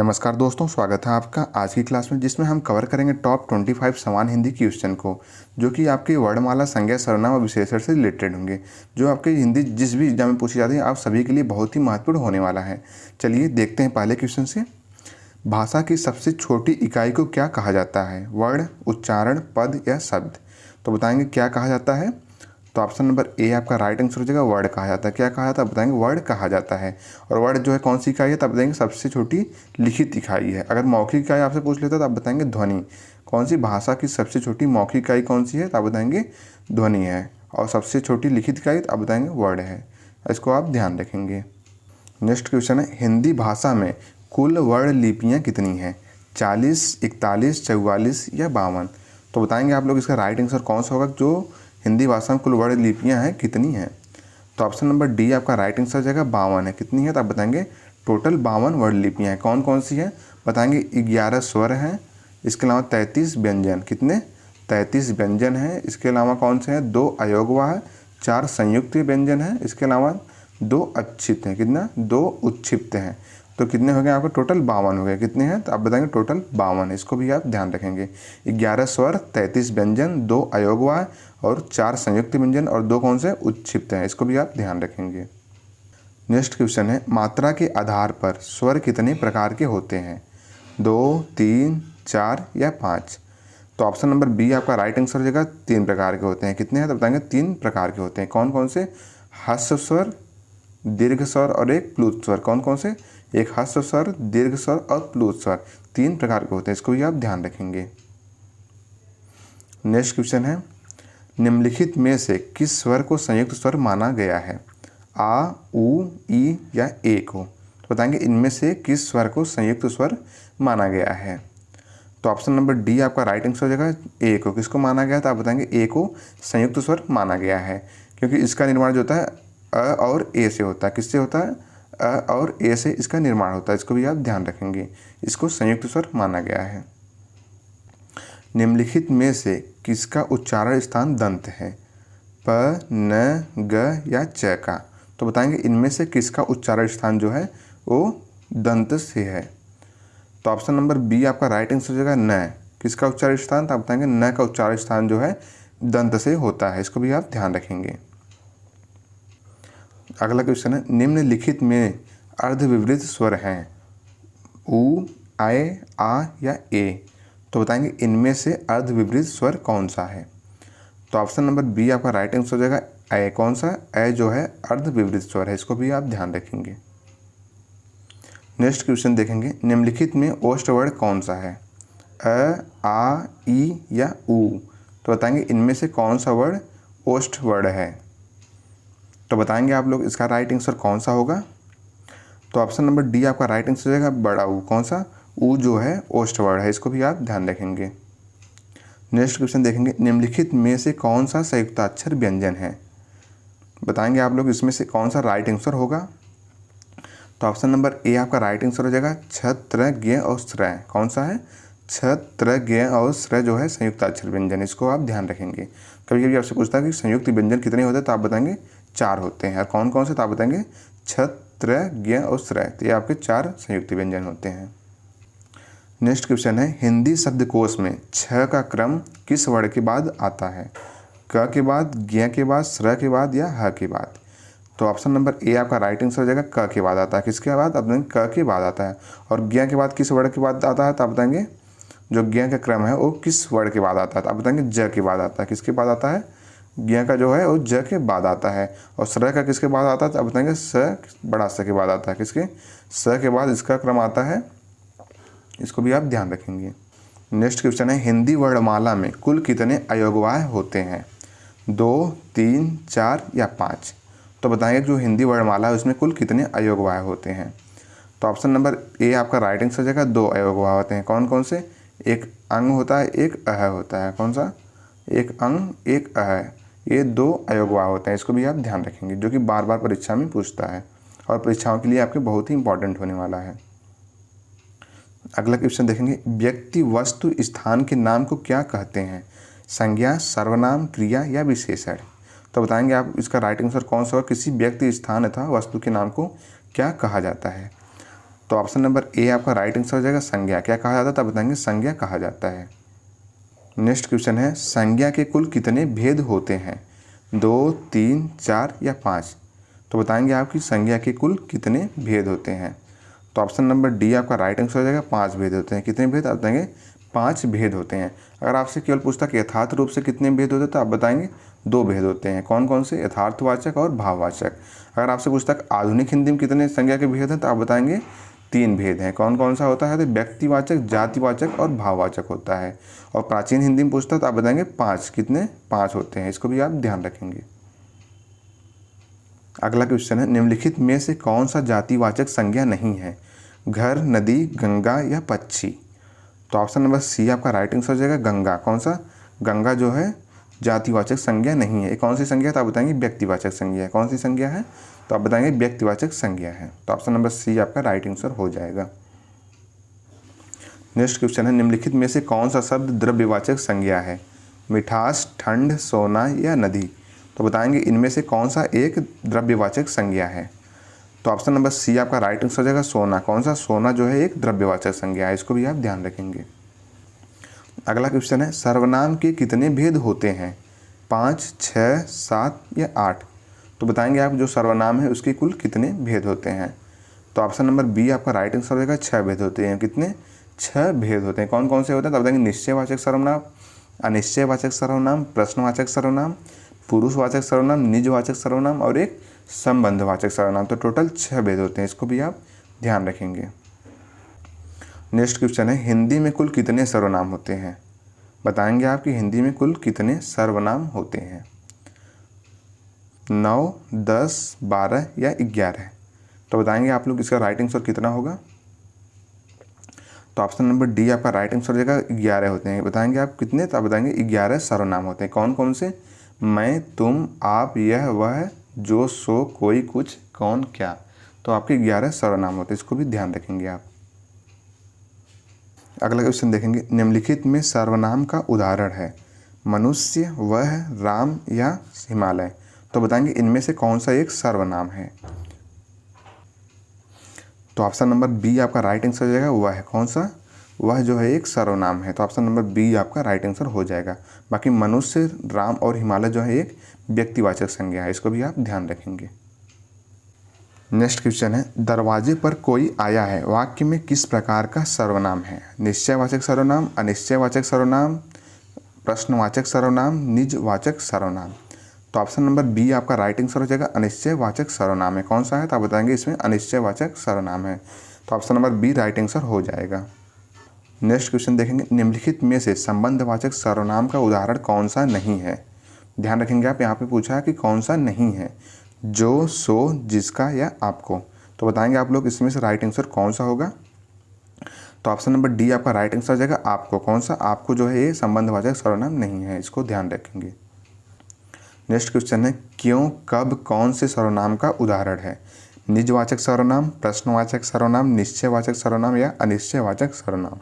नमस्कार दोस्तों, स्वागत है आपका आज की क्लास में, जिसमें हम कवर करेंगे टॉप 25 समान हिंदी क्वेश्चन को, जो कि आपकी वर्णमाला, संज्ञा, सर्वनाम और विशेषण से रिलेटेड होंगे, जो आपके हिंदी जिस भी एग्जाम में पूछी जाती है आप सभी के लिए बहुत ही महत्वपूर्ण होने वाला है। चलिए देखते हैं पहले क्वेश्चन से। भाषा की सबसे छोटी इकाई को क्या कहा जाता है? वर्ण, उच्चारण, पद या शब्द? तो बताएंगे क्या कहा जाता है। तो ऑप्शन नंबर ए आपका राइट आंसर हो जाएगा, वर्ड कहा जाता है। क्या कहा जाता है बताएंगे, वर्ड कहा जाता है। और वर्ड जो है कौन सी इकाई है, तब बताएंगे सबसे छोटी लिखित इकाई है। अगर मौखिक इकाई आपसे पूछ लेता तो आप बताएंगे ध्वनि। कौन सी भाषा की सबसे छोटी मौखिक इकाई कौन सी है, तो आप बताएंगे ध्वनि है। और सबसे छोटी लिखित इकाई तो आप बताएंगे वर्ड है। इसको आप ध्यान रखेंगे। नेक्स्ट क्वेश्चन है, हिंदी भाषा में कुल वर्ण लिपियाँ कितनी हैं? 40, 41, 44 या 52? तो बताएंगे आप लोग इसका राइट आंसर कौन सा होगा, जो हिंदी भाषा में कुल वर्ण लिपियाँ हैं कितनी हैं। तो ऑप्शन नंबर डी आपका राइट आंसर हो जाएगा, 52 है। कितनी है तो आप बताएंगे टोटल 52 वर्ण लिपियाँ हैं। कौन कौन सी हैं बताएंगे, 11 स्वर हैं, इसके अलावा 33 व्यंजन। कितने? 33 व्यंजन हैं। इसके अलावा कौन से हैं, 2 अयोगवा है, 4 संयुक्त व्यंजन हैं, इसके अलावा 2 अच्छित हैं। कितना? 2 उच्छिप्त हैं। तो कितने हो गए आपको? टोटल 52 हो गए। कितने हैं तो आप बताएंगे टोटल 52 है। इसको भी आप ध्यान रखेंगे। 11 स्वर, 33 व्यंजन, 2 अयोगवा और 4 संयुक्त व्यंजन और 2 कौन से उच्छिप्त हैं। इसको भी आप ध्यान रखेंगे। नेक्स्ट क्वेश्चन है, मात्रा के आधार पर स्वर कितने प्रकार के होते हैं? 2, 3, 4 या 5? तो ऑप्शन नंबर बी आपका राइट आंसर हो जाएगा, 3 प्रकार के होते हैं। कितने हैं तो बताएंगे 3 प्रकार के होते हैं। कौन कौन से? ह्रस्व स्वर, दीर्घ स्वर और एक प्लुत स्वर। कौन कौन से? एक ह्रस्व स्वर, दीर्घ स्वर और प्लुत स्वर। 3 प्रकार के होते हैं। इसको भी आप ध्यान रखेंगे। नेक्स्ट क्वेश्चन है, निम्नलिखित में से किस स्वर को संयुक्त स्वर माना गया है? आ, उ, ई या ए को? तो बताएंगे इनमें से किस स्वर को संयुक्त स्वर माना गया है। तो ऑप्शन नंबर डी आपका राइट आंसर हो जाएगा, ए को। किसको माना गया? तो आप बताएंगे ए को संयुक्त स्वर माना गया है, क्योंकि इसका निर्माण जो होता है अ और ए से होता है। किससे होता है? अ और ए से इसका निर्माण होता है। इसको भी आप ध्यान रखेंगे। इसको संयुक्त स्वर माना गया है। निम्नलिखित में से किसका उच्चारण स्थान दंत है? प, न, ग या च का? तो बताएंगे इनमें से किसका उच्चारण स्थान जो है वो दंत से है। तो ऑप्शन नंबर बी आपका राइट आंसर हो जाएगा, न। किसका उच्चारण स्थान? तो आप बताएंगे न का उच्चारण स्थान जो है दंत से होता है। इसको भी आप ध्यान रखेंगे। अगला क्वेश्चन है, निम्नलिखित में अर्धविवृत स्वर हैं? उ, आए, आ या ए? तो बताएंगे इनमें से अर्धविवृत स्वर कौन सा है। तो ऑप्शन नंबर बी आपका राइट आंसर हो जाएगा, ए। कौन सा? ए जो है अर्धविवृत स्वर है। इसको भी आप ध्यान रखेंगे। नेक्स्ट क्वेश्चन देखेंगे, निम्नलिखित में ओष्ठ वर्ण कौन सा है? अ, आ, ई या उ? तो बताएंगे इनमें से कौन सा वर्ण ओष्ठ वर्ण है। तो बताएंगे आप लोग इसका राइट आंसर कौन सा होगा। तो ऑप्शन नंबर डी आपका राइट आंसर हो जाएगा, बड़ा ऊ। कौन सा? ऊ जो है ओष्ठ वर्ण है। इसको भी आप ध्यान रखेंगे। नेक्स्ट क्वेश्चन देखेंगे, निम्नलिखित में से कौन सा संयुक्ताक्षर व्यंजन है? बताएंगे आप लोग इसमें से कौन सा राइट आंसर होगा। तो ऑप्शन नंबर ए आपका राइट आंसर हो जाएगा, छ, त्र, ज्ञ और श्रय। कौन सा है? छ, त्र, ज्ञ और श्रय जो है संयुक्ताक्षर व्यंजन। इसको आप ध्यान रखेंगे। कभी कभी आपसे पूछता है कि संयुक्त व्यंजन कितने होते हैं, तो आप बताएंगे 4 होते हैं। और कौन कौन से? तो आप बताएंगे छ, त्र, ज्ञ और श्रय। तो ये आपके 4 संयुक्त व्यंजन होते हैं। नेक्स्ट क्वेश्चन है, हिंदी शब्दकोश में छ का क्रम किस वर्ण के बाद आता है? क के बाद, ज्ञ के बाद, श्र के बाद या ह के बाद? तो ऑप्शन नंबर ए आपका राइट आंसर हो जाएगा, क के बाद आता है। किसके बाद? आप बताएंगे क के बाद आता है। और ज्ञ के बाद किस वर्ण के बाद आता है? तो आप बताएंगे जो ज्ञ का क्रम है वो किस वर्ण के बाद आता है? तो आप बताएंगे ज के बाद आता है। किसके बाद आता है? ज्ञ का जो है वो ज के बाद आता है। और श्र का किसके बाद आता है? तो आप बताएंगे स, बड़ा स के बाद आता है। किसके? स के बाद इसका क्रम आता है। इसको भी आप ध्यान रखेंगे। नेक्स्ट क्वेश्चन है, हिंदी वर्णमाला में कुल कितने अयोगवाय होते हैं? 2, 3, 4 या 5? तो बताएंगे जो हिंदी वर्णमाला है उसमें कुल कितने अयोगवाय होते हैं। तो ऑप्शन नंबर ए आपका राइट आंसर हो जाएगा, 2 अयोगवाय होते हैं। कौन कौन से? एक अंग होता है, एक अह होता है। कौन सा? एक अंग, एक अह। ये 2 अयोगवाय होते हैं। इसको भी आप ध्यान रखेंगे, जो कि बार बार परीक्षा में पूछता है और परीक्षाओं के लिए आपके बहुत ही इंपॉर्टेंट होने वाला है। अगला क्वेश्चन देखेंगे, व्यक्ति, वस्तु, स्थान के नाम को क्या कहते हैं? संज्ञा, सर्वनाम, क्रिया या विशेषण? तो बताएंगे आप इसका राइट आंसर कौन सा होगा। किसी व्यक्ति, स्थान अथवा वस्तु के नाम को क्या कहा जाता है? तो ऑप्शन नंबर ए आपका राइट आंसर हो जाएगा। संज्ञा क्या कहा जाता है, तब बताएंगे संज्ञा कहा जाता है। नेक्स्ट क्वेश्चन है, संज्ञा के कुल कितने भेद होते हैं, 2, 3, 4 या 5? तो बताएंगे आपकी संज्ञा के कुल कितने भेद होते हैं। तो ऑप्शन नंबर डी आपका राइट आंसर हो जाएगा। 5 भेद होते हैं। कितने भेद, आप बताएंगे 5 भेद होते हैं। अगर आपसे केवल पूछता कि यथार्थ रूप से कितने भेद होते हैं, तो आप बताएंगे 2 भेद होते हैं। कौन कौन से, यथार्थवाचक और भाववाचक। अगर आपसे पूछता कि आधुनिक हिंदी में कितने संज्ञा के भेद हैं, तो आप बताएंगे 3 भेद हैं। कौन कौन सा होता है, तो व्यक्तिवाचक, जातिवाचक और भाववाचक होता है। और प्राचीन हिंदी में पूछता है तो आप बताएंगे 5, कितने, 5 होते हैं। इसको भी आप ध्यान रखेंगे। अगला क्वेश्चन है, निम्नलिखित में से कौन सा जातिवाचक संज्ञा नहीं है, घर, नदी, गंगा या पक्षी? तो ऑप्शन नंबर सी आपका राइट आंसर हो जाएगा, गंगा। कौन सा, गंगा जो है जातिवाचक संज्ञा नहीं है। कौन सी संज्ञा है, तो आप बताएंगे व्यक्तिवाचक संज्ञा है। कौन सी संज्ञा है, तो आप बताएंगे व्यक्तिवाचक संज्ञा है। तो ऑप्शन नंबर सी आपका राइट आंसर हो जाएगा। नेक्स्ट क्वेश्चन है, निम्नलिखित में से कौन सा शब्द द्रव्यवाचक संज्ञा है, मिठास, ठंड, सोना या नदी? तो बताएंगे इनमें से कौन सा एक द्रव्यवाचक संज्ञा है। तो ऑप्शन नंबर सी आपका राइट आंसर हो जाएगा, सोना। कौन सा, सोना जो है एक द्रव्यवाचक संज्ञा है। इसको भी आप ध्यान रखेंगे। अगला क्वेश्चन है, सर्वनाम के कितने भेद होते हैं, 5, 6, 7 या 8? तो बताएंगे आप जो सर्वनाम है उसके कुल कितने भेद होते हैं। तो ऑप्शन नंबर बी आपका राइट आंसर हो जाएगा, 6 भेद होते हैं। कितने, 6 भेद होते हैं। कौन कौन से होते हैं, तो बताएंगे निश्चयवाचक सर्वनाम, अनिश्चयवाचक सर्वनाम, प्रश्नवाचक सर्वनाम, पुरुषवाचक सर्वनाम, निजवाचक सर्वनाम और एक संबंधवाचक सर्वनाम। तो टोटल 6 भेद होते हैं। इसको भी आप ध्यान रखेंगे। नेक्स्ट क्वेश्चन है, हिंदी में कुल कितने सर्वनाम होते हैं? बताएंगे आप कि हिंदी में कुल कितने सर्वनाम होते हैं, 9, 10, 12 या 11? तो बताएंगे आप लोग इसका राइट आंसर कितना होगा। तो ऑप्शन नंबर डी आपका राइट आंसर हो जाएगा, 11 होते हैं। बताएंगे आप कितने, तो आप बताएंगे 11 सर्वनाम होते हैं। कौन कौन से, मैं, तुम, आप, यह, वह, जो, सो, कोई, कुछ, कौन, क्या। तो आपके 11 सर्वनाम होते हैं। इसको भी ध्यान रखेंगे आप। अगला क्वेश्चन देखेंगे, निम्नलिखित में सर्वनाम का उदाहरण है, मनुष्य, वह, राम या हिमालय? तो बताएंगे इनमें से कौन सा एक सर्वनाम है। तो ऑप्शन नंबर बी आपका राइट आंसर हो जाएगा, वह। कौन सा, वह जो है एक सर्वनाम है। तो ऑप्शन नंबर बी आपका राइट आंसर हो जाएगा। बाकी मनुष्य, राम और हिमालय जो है एक व्यक्तिवाचक संज्ञा है। इसको भी आप ध्यान रखेंगे। नेक्स्ट क्वेश्चन है, दरवाजे पर कोई आया है वाक्य में किस प्रकार का सर्वनाम है, निश्चयवाचक सर्वनाम, अनिश्चयवाचक सर्वनाम, प्रश्नवाचक सर्वनाम, निजवाचक सर्वनाम? तो ऑप्शन नंबर बी आपका राइट आंसर हो जाएगा, अनिश्चयवाचक सर्वनाम है। कौन सा है, तो आप बताएंगे इसमें अनिश्चयवाचक सर्वनाम है। तो option number B right answer हो जाएगा। नेक्स्ट क्वेश्चन देखेंगे, निम्नलिखित में से संबंधवाचक सर्वनाम का उदाहरण कौन सा नहीं है? ध्यान रखेंगे आप, यहाँ पे पूछा है कि कौन सा नहीं है, जो, सो, जिसका या आपको? तो बताएंगे आप लोग इसमें से राइट आंसर कौन सा होगा। तो ऑप्शन नंबर डी आपका राइट आंसर हो जाएगा, आपको। कौन सा, आपको जो है ये संबंधवाचक सर्वनाम नहीं है। इसको ध्यान रखेंगे। नेक्स्ट क्वेश्चन है, क्यों, कब, कौन से सर्वनाम का उदाहरण है, निजवाचक सर्वनाम, प्रश्नवाचक सर्वनाम, निश्चयवाचक सर्वनाम या अनिश्चयवाचक सर्वनाम?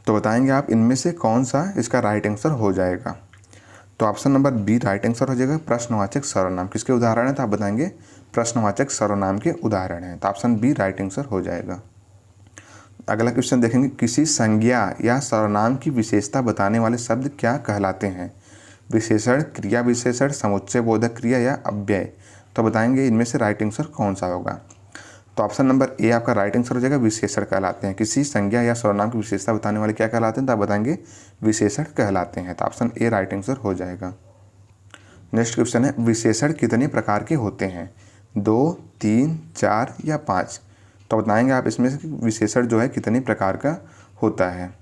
तो बताएंगे आप इनमें से कौन सा इसका राइट आंसर हो जाएगा। तो option number B right answer हो जाएगा, प्रश्नवाचक सर्वनाम। किसके उदाहरण है, तो आप बताएंगे प्रश्नवाचक सर्वनाम के उदाहरण है। तो ऑप्शन बी राइट आंसर हो जाएगा। अगला क्वेश्चन देखेंगे, किसी संज्ञा या सर्वनाम की विशेषता बताने वाले शब्द क्या कहलाते हैं, विशेषण, क्रिया विशेषण, समुच्चय बोधक क्रिया या अव्यय? तो बताएंगे इनमें से राइट आंसर कौन सा होगा। तो ऑप्शन नंबर ए आपका राइट आंसर हो जाएगा, विशेषण कहलाते हैं। किसी संज्ञा या सर्वनाम की विशेषता बताने वाले क्या कहलाते हैं, तो आप बताएंगे विशेषण कहलाते हैं। तो ऑप्शन ए राइट आंसर हो जाएगा। नेक्स्ट क्वेश्चन है, विशेषण कितने प्रकार के होते हैं, 2, 3, 4 या 5? तो बताएंगे आप इसमें से विशेषण जो है कितने प्रकार का होता है।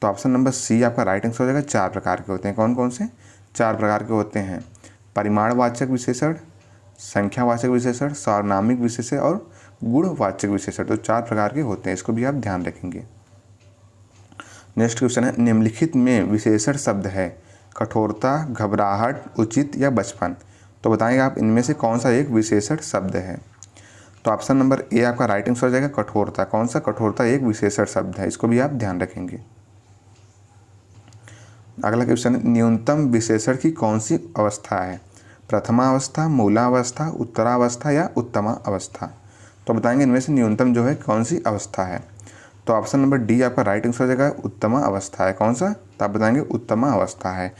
तो ऑप्शन नंबर सी आपका राइट आंसर हो जाएगा, 4 प्रकार के होते हैं। कौन कौन से, 4 प्रकार के होते हैं, परिमाणवाचक विशेषण, संख्यावाचक विशेषण, सार्वनामिक विशेषण और गुणवाचक विशेषण। तो 4 प्रकार के होते हैं। इसको भी आप ध्यान रखेंगे। नेक्स्ट क्वेश्चन है, निम्नलिखित में विशेषण शब्द है, कठोरता, घबराहट, उचित या बचपन? तो बताएंगे आप इनमें से कौन सा एक विशेषण शब्द है। तो ऑप्शन नंबर ए आपका राइट आंसर हो जाएगा, कठोरता। कौन सा, कठोरता एक विशेषण शब्द है। इसको भी आप ध्यान रखेंगे। अगला क्वेश्चन है, न्यूनतम विशेषण की कौन सी अवस्था है, प्रथमा अवस्था, मूलावस्था, उत्तरावस्था या उत्तमा अवस्था? तो बताएंगे इनमें से न्यूनतम जो है कौन सी अवस्था है। तो ऑप्शन नंबर डी आपका राइट आंसर हो जाएगा, उत्तम अवस्था है। कौन सा? तो आप बताएंगे उत्तम अवस्था है।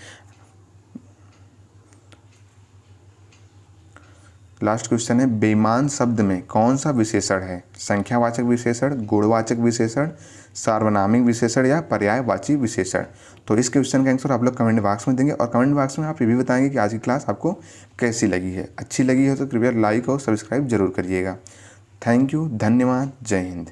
लास्ट क्वेश्चन है, बेईमान शब्द में कौन सा विशेषण है? संख्यावाचक विशेषण, गुणवाचक विशेषण, सार्वनामिक विशेषण या पर्यायवाची विशेषण? तो इस क्वेश्चन का आंसर आप लोग कमेंट बॉक्स में देंगे और कमेंट बॉक्स में आप ये भी बताएंगे कि आज की क्लास आपको कैसी लगी है। अच्छी लगी हो तो कृपया लाइक और सब्सक्राइब जरूर करिएगा। थैंक यू, धन्यवाद, जय हिंद।